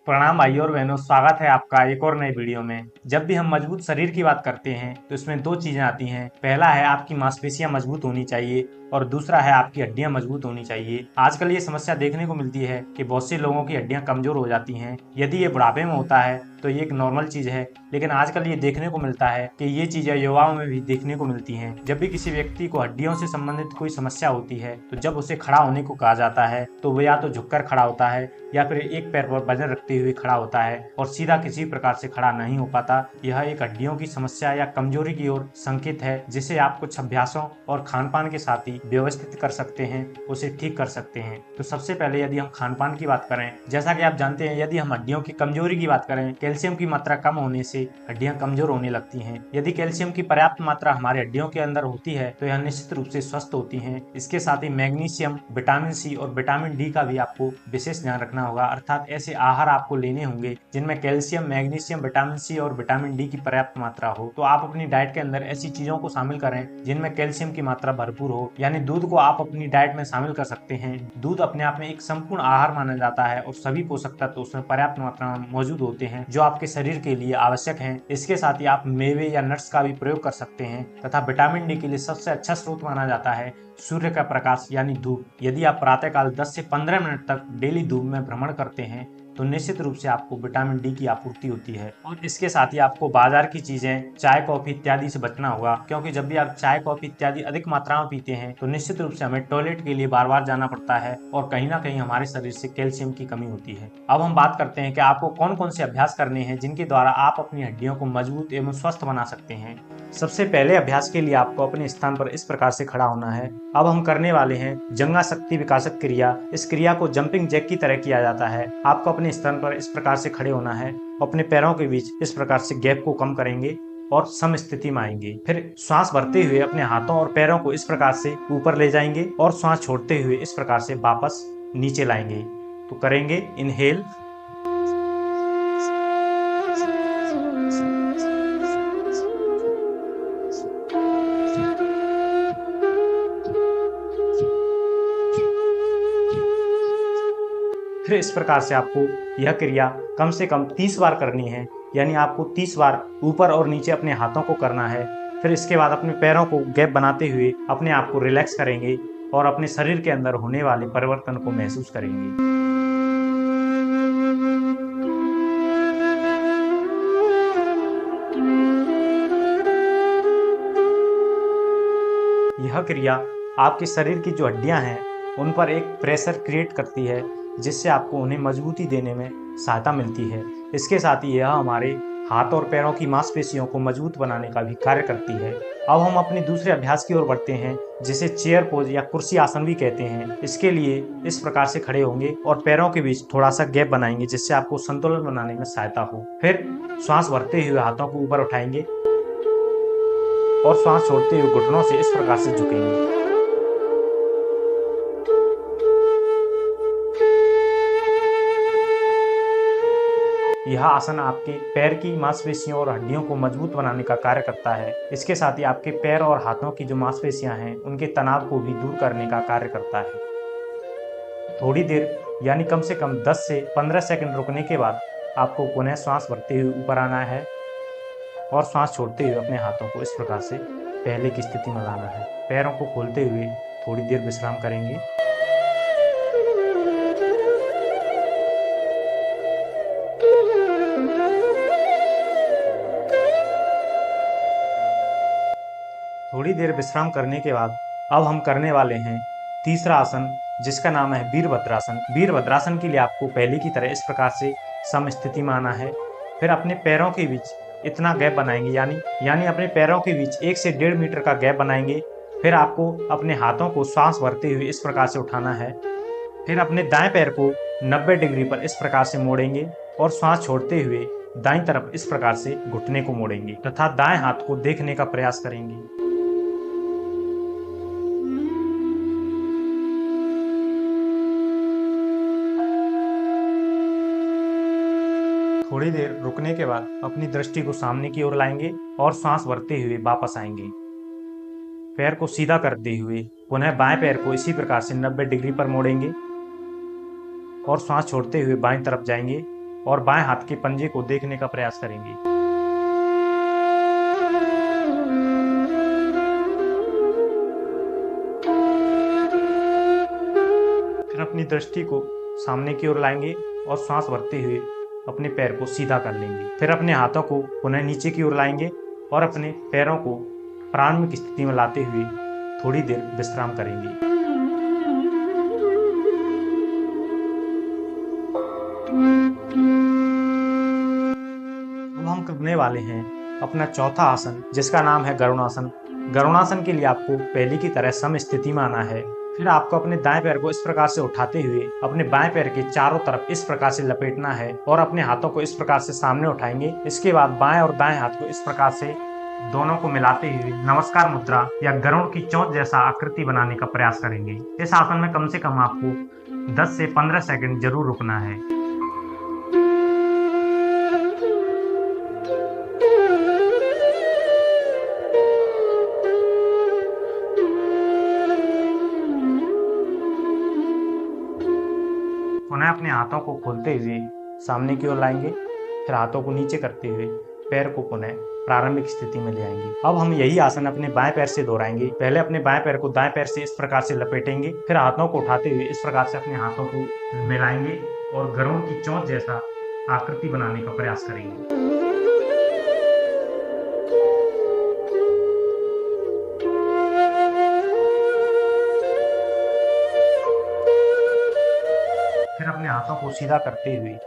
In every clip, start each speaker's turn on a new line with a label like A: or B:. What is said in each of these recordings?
A: प्रणाम भाई और बहनों, स्वागत है आपका एक और नए वीडियो में। जब भी हम मजबूत शरीर की बात करते हैं तो इसमें दो चीजें आती हैं। पहला है आपकी मांसपेशियां मजबूत होनी चाहिए और दूसरा है आपकी हड्डियां मजबूत होनी चाहिए। आजकल ये समस्या देखने को मिलती है कि बहुत से लोगों की हड्डियां कमजोर हो जाती हैं। यदि ये बुढ़ापे में होता है तो ये एक नॉर्मल चीज है, लेकिन आजकल ये देखने को मिलता है कि ये चीजें युवाओं में भी देखने को मिलती हैं। जब भी किसी व्यक्ति को हड्डियों से संबंधित कोई समस्या होती है तो जब उसे खड़ा होने को कहा जाता है तो वो या तो झुककर खड़ा होता है या फिर एक पैर पर वजन रखते हुए खड़ा होता है और सीधा किसी प्रकार से खड़ा नहीं हो पाता। यह एक हड्डियों की समस्या या कमजोरी की ओर संकेत है, जिसे आप कुछ अभ्यासों और खान पान के साथ ही व्यवस्थित कर सकते हैं, उसे ठीक कर सकते हैं। तो सबसे पहले यदि हम खान पान की बात करें, जैसा कि आप जानते हैं, यदि हम हड्डियों की कमजोरी की बात करें, कैल्शियम की मात्रा कम होने से हड्डियां कमजोर होने लगती हैं। यदि कैल्शियम की पर्याप्त मात्रा हमारे हड्डियों के अंदर होती है तो यह निश्चित रूप से स्वस्थ होती हैं। इसके साथ ही मैग्नीशियम, विटामिन सी और विटामिन डी का भी आपको विशेष ध्यान रखना होगा, अर्थात ऐसे आहार आपको लेने होंगे जिनमें कैल्शियम, मैग्नीशियम, विटामिन सी और विटामिन डी की पर्याप्त मात्रा हो। तो आप अपनी डाइट के अंदर ऐसी चीजों को शामिल करें जिनमें कैल्शियम की मात्रा भरपूर हो, यानी दूध को आप अपनी डाइट में शामिल कर सकते हैं। दूध अपने आप में एक संपूर्ण आहार माना जाता है और सभी पोषक तत्व उसमें पर्याप्त मात्रा में मौजूद होते हैं जो आपके शरीर के लिए आवश्यक हैं। इसके साथ ही आप मेवे या नट्स का भी प्रयोग कर सकते हैं तथा विटामिन डी के लिए सबसे अच्छा स्रोत माना जाता है सूर्य का प्रकाश यानी धूप। यदि आप प्रातःकाल 10 से 15 मिनट तक डेली धूप में भ्रमण करते हैं तो निश्चित रूप से आपको विटामिन डी की आपूर्ति होती है। और इसके साथ ही आपको बाजार की चीजें, चाय, कॉफी इत्यादि से बचना होगा, क्योंकि जब भी आप चाय, कॉफी इत्यादि अधिक मात्रा में पीते हैं तो निश्चित रूप से हमें टॉयलेट के लिए बार बार जाना पड़ता है और कहीं ना कहीं हमारे शरीर से कैल्शियम की कमी होती है। अब हम बात करते हैं कि आपको कौन कौन से अभ्यास करने हैं जिनके द्वारा आप अपनी हड्डियों को मजबूत एवं स्वस्थ बना सकते हैं। सबसे पहले अभ्यास के लिए आपको अपने स्थान पर इस प्रकार से खड़ा होना है। अब हम करने वाले हैं जंगा शक्ति विकासक क्रिया। इस क्रिया को जंपिंग जैक की तरह किया जाता है। आपको अपने स्थान पर इस प्रकार से खड़े होना है, अपने पैरों के बीच इस प्रकार से गैप को कम करेंगे और सम स्थिति में आएंगे। फिर श्वास भरते हुए अपने हाथों और पैरों को इस प्रकार से ऊपर ले जाएंगे और श्वास छोड़ते हुए इस प्रकार से वापस नीचे लाएंगे। तो करेंगे इनहेल, फिर इस प्रकार से आपको यह क्रिया कम से कम 30 बार करनी है, यानी आपको 30 बार ऊपर और नीचे अपने हाथों को करना है। फिर इसके बाद अपने पैरों को गैप बनाते हुए अपने आप को रिलैक्स करेंगे और अपने शरीर के अंदर होने वाले परिवर्तन को महसूस करेंगे। यह क्रिया आपके शरीर की जो हड्डियां हैं उन पर एक प्रेशर क्रिएट करती है, जिससे आपको उन्हें मजबूती देने में सहायता मिलती है। इसके साथ ही यह हमारे हाथ और पैरों की मांसपेशियों को मजबूत बनाने का भी कार्य करती है। अब हम अपने दूसरे अभ्यास की ओर बढ़ते हैं, जिसे चेयर पोज या कुर्सी आसन भी कहते हैं। इसके लिए इस प्रकार से खड़े होंगे और पैरों के बीच थोड़ा सा गैप बनाएंगे, जिससे आपको संतुलन बनाने में सहायता हो। फिर श्वास भरते हुए हाथों को ऊपर उठाएंगे और श्वास छोड़ते हुए घुटनों से इस प्रकार से झुकेंगे। यह आसन आपके पैर की मांसपेशियों और हड्डियों को मजबूत बनाने का कार्य करता है। इसके साथ ही आपके पैर और हाथों की जो मांसपेशियां हैं उनके तनाव को भी दूर करने का कार्य करता है। थोड़ी देर यानी कम से कम 10 से 15 सेकंड रुकने के बाद आपको पुनः श्वास भरते हुए ऊपर आना है और श्वास छोड़ते हुए अपने हाथों को इस प्रकार से पहले की स्थिति में लाना है। पैरों को खोलते हुए थोड़ी देर विश्राम करेंगे। थोड़ी देर विश्राम करने के बाद अब हम करने वाले हैं तीसरा आसन, जिसका नाम है वीरभद्रासन। वीरभद्रासन के लिए आपको पहले की तरह इस प्रकार से सम स्थिति में आना है। फिर अपने पैरों के बीच इतना गैप बनाएंगे, यानी अपने पैरों के बीच 1 से 1.5 मीटर का गैप बनाएंगे। फिर आपको अपने हाथों को श्वास भरते हुए इस प्रकार से उठाना है। फिर अपने दाएं पैर को 90 डिग्री पर इस प्रकार से मोड़ेंगे और श्वास छोड़ते हुए दाईं तरफ इस प्रकार से घुटने को मोड़ेंगे तथा दाएं हाथ को देखने का प्रयास करेंगे। थोड़ी देर रुकने के बाद अपनी दृष्टि को सामने की ओर लाएंगे और सांस भरते हुए वापस आएंगे। पैर को सीधा करते हुए पुनः बाएं पैर को इसी प्रकार से 90 डिग्री पर मोड़ेंगे और सांस छोड़ते हुए बाईं तरफ जाएंगे और बाएं हाथ के पंजे को देखने का प्रयास करेंगे। फिर अपनी दृष्टि को सामने की ओर लाएंगे और सांस भरते हुए अपने पैर को सीधा कर लेंगे। फिर अपने हाथों को पुनः नीचे की ओर लाएंगे और अपने पैरों को प्रारंभिक स्थिति में लाते हुए थोड़ी देर विश्राम करेंगे। अब हम करने वाले हैं अपना चौथा आसन, जिसका नाम है गरुड़ासन। गरुड़ासन के लिए आपको पहले की तरह सम स्थिति में आना है। फिर आपको अपने दाएं पैर को इस प्रकार से उठाते हुए अपने बाएं पैर के चारों तरफ इस प्रकार से लपेटना है और अपने हाथों को इस प्रकार से सामने उठाएंगे। इसके बाद बाएं और दाएं हाथ को इस प्रकार से दोनों को मिलाते हुए नमस्कार मुद्रा या गरुड़ की चोंच जैसा आकृति बनाने का प्रयास करेंगे। इस आसन में कम से कम आपको 10 से 15 सेकंड जरूर रुकना है। पुनः अपने हाथों को खोलते हुए सामने की ओर लाएंगे। फिर हाथों को नीचे करते हुए पैर को पुनः प्रारंभिक स्थिति में ले आएंगे। अब हम यही आसन अपने बाएं पैर से दोहराएंगे। पहले अपने बाएं पैर को दाएं पैर से इस प्रकार से लपेटेंगे। फिर हाथों को उठाते हुए इस प्रकार से अपने हाथों को मिलाएंगे और गरुड़ की चोंच जैसा आकृति बनाने का प्रयास करेंगे। फिर अपने हाथों को सीधा करते हुए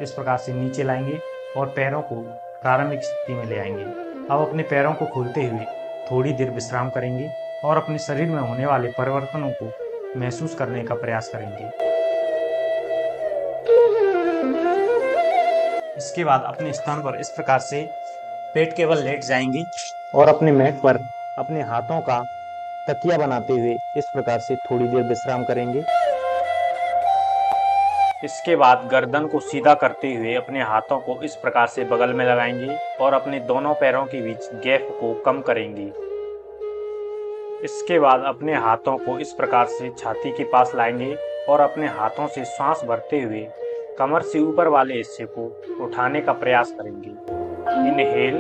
A: इस प्रकार से नीचे लाएंगे और पैरों को प्रारंभिक स्थिति में ले आएंगे। अब अपने पैरों को खोलते हुए थोड़ी देर विश्राम करेंगे और अपने शरीर में होने वाले परिवर्तनों को महसूस करने का प्रयास करेंगे। इसके बाद अपने स्थान पर इस प्रकार से पेट के बल लेट जाएंगे और अपने मैट पर अपने हाथों का तकिया बनाते हुए इस प्रकार से थोड़ी देर विश्राम करेंगे। इसके बाद गर्दन को सीधा करते हुए अपने हाथों को इस प्रकार से बगल में लगाएंगे और अपने दोनों पैरों के बीच गैप को कम करेंगे। इसके बाद अपने हाथों को इस प्रकार से छाती के पास लाएंगे और अपने हाथों से सांस भरते हुए कमर से ऊपर वाले हिस्से को उठाने का प्रयास करेंगे। इनहेल,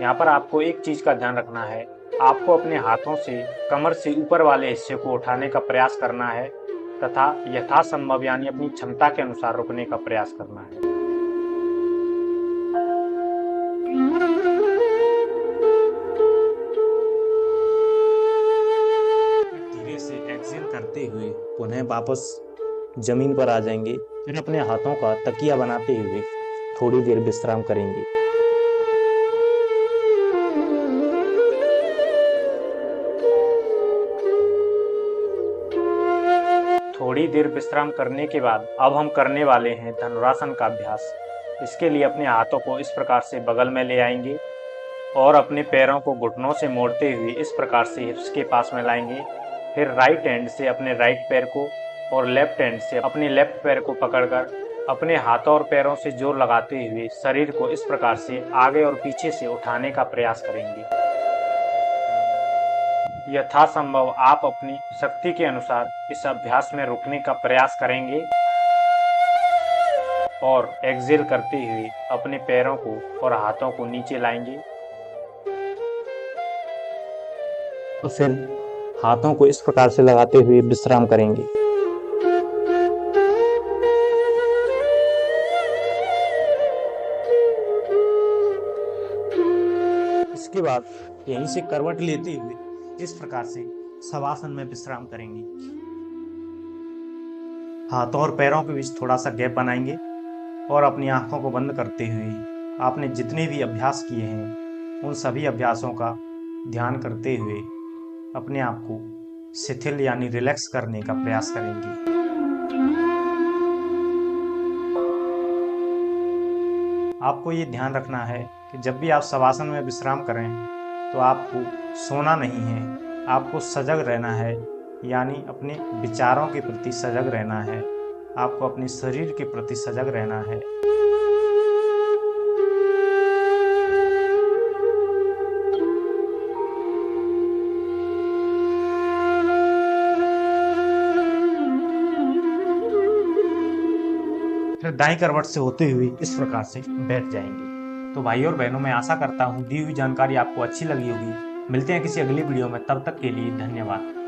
A: यहाँ पर आपको एक चीज का ध्यान रखना है, आपको अपने हाथों से कमर से ऊपर वाले हिस्से को उठाने का प्रयास करना है तथा यथासंभव यानी अपनी क्षमता के अनुसार रुकने का प्रयास करना है। धीरे से एक्सहेल करते हुए पुनः वापस जमीन पर आ जाएंगे। फिर अपने हाथों का तकिया बनाते हुए थोड़ी देर विश्राम करेंगे। थोड़ी देर विश्राम करने के बाद अब हम करने वाले हैं धनुरासन का अभ्यास। इसके लिए अपने हाथों को इस प्रकार से बगल में ले आएंगे और अपने पैरों को घुटनों से मोड़ते हुए इस प्रकार से हिप्स के पास में लाएंगे। फिर राइट हैंड से अपने राइट पैर को और लेफ्ट हैंड से अपने लेफ्ट पैर को पकड़कर अपने हाथों और पैरों से जोर लगाते हुए शरीर को इस प्रकार से आगे और पीछे से उठाने का प्रयास करेंगे। यथासंभव आप अपनी शक्ति के अनुसार इस अभ्यास में रुकने का प्रयास करेंगे और एक्सहेल करते हुए अपने पैरों को और हाथों को नीचे लाएंगे। तो फिर हाथों को इस प्रकार से लगाते हुए विश्राम करेंगे। इसके बाद यहीं से करवट लेते हुए इस प्रकार से शवासन में विश्राम करेंगे। हाथों और पैरों के बीच थोड़ा सा गैप बनाएंगे और अपनी आंखों को बंद करते हुए आपने जितने भी अभ्यास किए हैं उन सभी अभ्यासों का ध्यान करते हुए अपने आप को शिथिल यानी रिलैक्स करने का प्रयास करेंगे। आपको ये ध्यान रखना है कि जब भी आप शवासन में विश्राम करें तो आपको सोना नहीं है, आपको सजग रहना है, यानी अपने विचारों के प्रति सजग रहना है, आपको अपने शरीर के प्रति सजग रहना है। फिर दाएं करवट से होते हुए इस प्रकार से बैठ जाएंगे। तो भाई और बहनों, मैं आशा करता हूँ दी हुई जानकारी आपको अच्छी लगी होगी। मिलते हैं किसी अगली वीडियो में, तब तक के लिए धन्यवाद।